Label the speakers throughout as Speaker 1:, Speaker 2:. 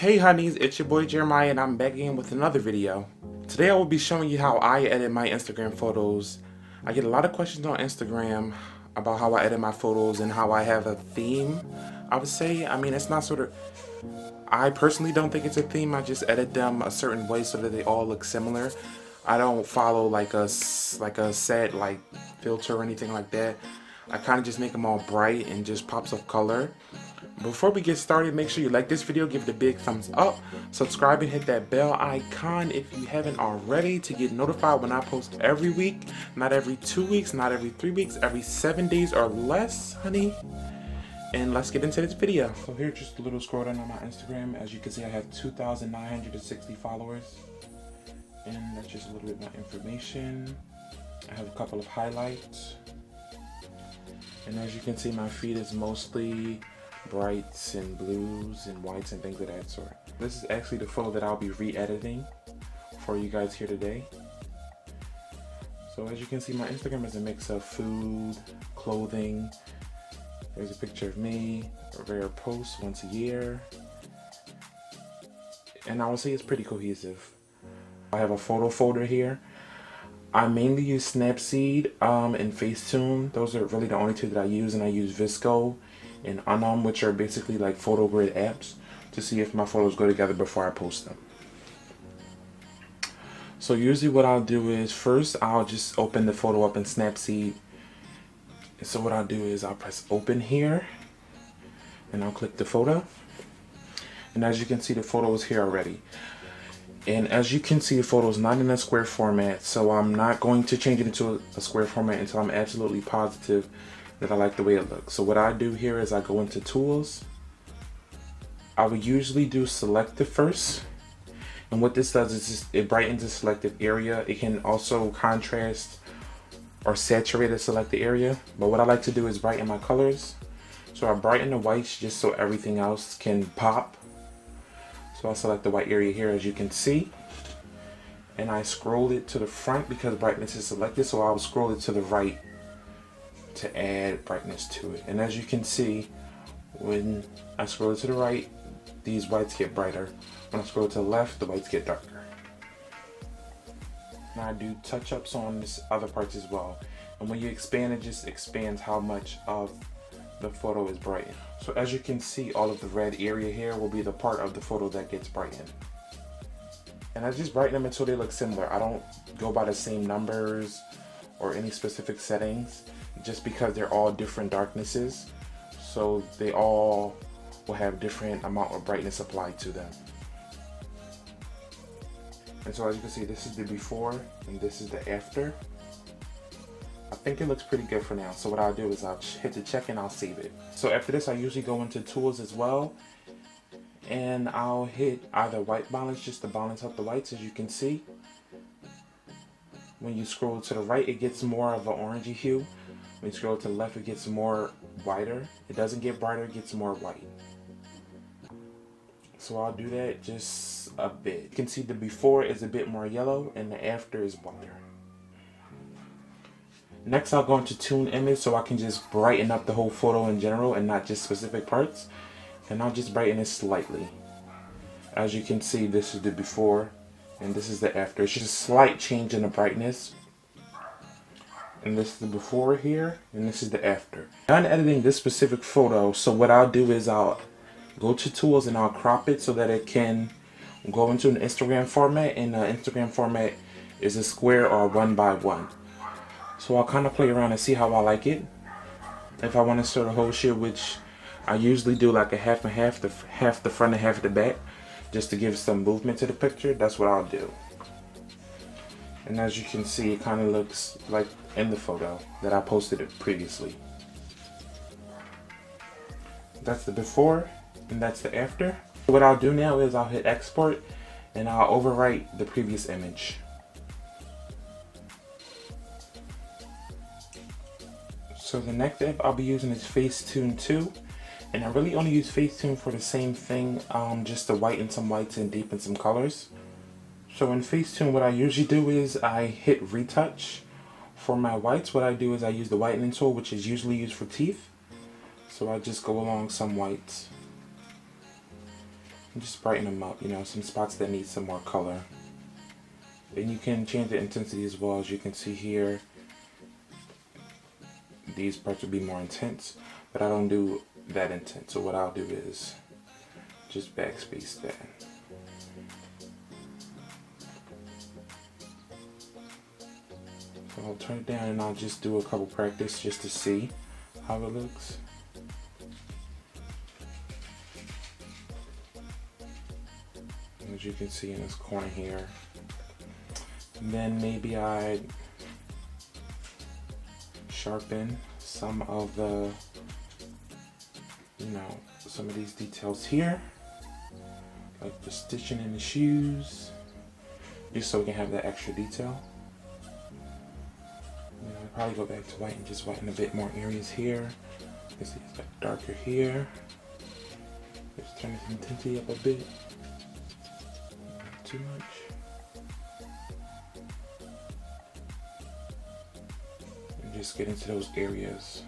Speaker 1: Hey honeys, it's your boy Jeremiah and I'm back again with another video. Today I will be showing you how I edit my Instagram photos. I get a lot of questions on Instagram about how I edit my photos and how I have a theme, I would say. I mean, it's not sort of... I personally don't think it's a theme. I just edit them a certain way so that they all look similar. I don't follow like a set like filter or anything like that. I kind of just make them all bright and just pops of color. Before we get started, make sure you like this video, give it a big thumbs up, subscribe and hit that bell icon if you haven't already to get notified when I post every week, not every 2 weeks, not every 3 weeks, every 7 days or less, honey. And let's get into this video. So here's just a little scroll down on my Instagram. As you can see, I have 2,960 followers. And that's just a little bit of my information. I have a couple of highlights. And as you can see, my feed is mostly brights and blues and whites and things of that sort. This is actually the photo that I'll be re-editing for you guys here today. So as you can see, my Instagram is a mix of food, clothing. There's a picture of me, a rare post once a year. And I would say it's pretty cohesive. I have a photo folder here. I mainly use Snapseed and Facetune. Those are really the only two that I use, and I use Visco and Unum, which are basically like photo grid apps, to see if my photos go together before I post them. So usually what I'll do is first I'll just open the photo up in Snapseed. And so what I'll do is I'll press open here and I'll click the photo. And as you can see, the photo is here already. And as you can see, the photo is not in a square format, so I'm not going to change it into a square format until I'm absolutely positive that I like the way it looks. So what I do here is I go into tools. I would usually do selective first. And what this does is just, it brightens the selected area. It can also contrast or saturate a selected area. But what I like to do is brighten my colors. So I brighten the whites just so everything else can pop. So I'll select the white area here, as you can see. And I scroll it to the front because brightness is selected. So I'll scroll it to the right to add brightness to it. And as you can see, when I scroll it to the right, these whites get brighter. When I scroll to the left, the whites get darker. Now I do touch-ups on this other parts as well. And when you expand, it just expands how much of the photo is brightened. So as you can see, all of the red area here will be the part of the photo that gets brightened. And I just brighten them until they look similar. I don't go by the same numbers or any specific settings, just because they're all different darknesses. So they all will have different amount of brightness applied to them. And so as you can see, this is the before and this is the after. I think it looks pretty good for now. So what I'll do is I'll hit the check and I'll save it. So after this, I usually go into tools as well. And I'll hit either white balance just to balance out the whites, as you can see. When you scroll to the right, it gets more of an orangey hue. When you scroll to the left, it gets more whiter. It doesn't get brighter, it gets more white. So I'll do that just a bit. You can see the before is a bit more yellow and the after is whiter. Next, I'll go into tune image so I can just brighten up the whole photo in general and not just specific parts. And I'll just brighten it slightly. As you can see, this is the before and this is the after. It's just a slight change in the brightness. And this is the before here and this is the after. I'm editing this specific photo, so what I'll do is I'll go to tools and I'll crop it so that it can go into an Instagram format, and the Instagram format is a square or a 1x1. So I'll kind of play around and see how I like it. If I want to start a whole shit, which I usually do like a half and half, half the front and half the back, just to give some movement to the picture, that's what I'll do. And as you can see, it kind of looks like in the photo that I posted it previously. That's the before and that's the after. What I'll do now is I'll hit export and I'll overwrite the previous image. So the next app I'll be using is Facetune 2, and I really only use Facetune for the same thing, just to whiten some whites and deepen some colors. So in Facetune, what I usually do is I hit retouch. For my whites, what I do is I use the whitening tool, which is usually used for teeth. So I just go along some whites. and just brighten them up, you know, some spots that need some more color. And you can change the intensity as well. As you can see here, these parts will be more intense, but I don't do that intense. So what I'll do is just backspace that. So I'll turn it down and I'll just do a couple practice just to see how it looks. As you can see in this corner here. And then maybe I'd sharpen some of the, you know, some of these details here, like the stitching in the shoes, just so we can have that extra detail. And I'll probably go back to white and just whiten a bit more areas here. You can see it's got darker here. Just turn the intensity up a bit. Not too much. Just get into those areas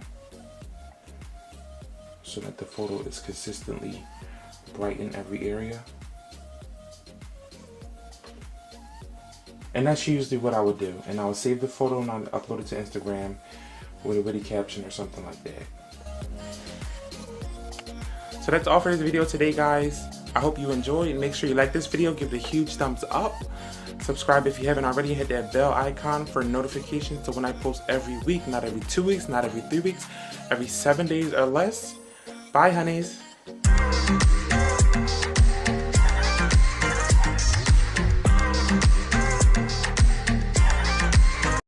Speaker 1: so that the photo is consistently bright in every area. And that's usually what I would do. And I would save the photo and I'll upload it to Instagram with a witty caption or something like that. So that's all for this video today, guys. I hope you enjoyed, and make sure you like this video, give it a huge thumbs up. Subscribe if you haven't already, hit that bell icon for notifications to when I post every week, not every 2 weeks, not every 3 weeks, every 7 days or less. Bye, honeys.